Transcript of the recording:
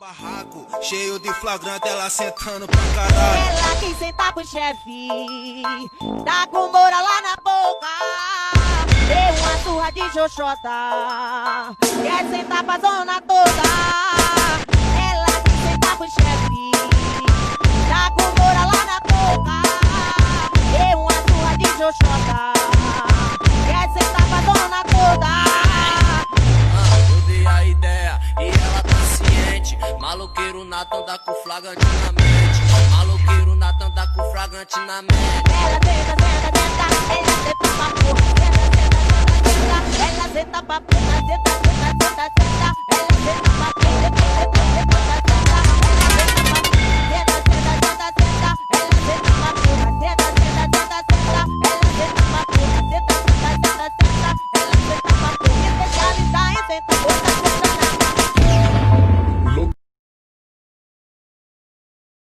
Barraco, cheio de flagrante, ela sentando pra caralho. Ela quis sentar pro chefe, tá com moura lá na boca. Deu uma surra de xoxota, quer sentar pra zona toda. Ela quis sentar pro chefe, tá com moura lá na boca. Deu uma surra de xoxota, quer sentar pra zona toda. Eu dei a ideia e ela tá ciente. Maloqueiro Natan tá com flagrante na mente. Maloqueiro Natan tá com flagrante na mente. Ela senta, senta, senta, ela senta pra porra. Ela senta pra porra, senta, senta, senta, senta. Ela senta pra porra,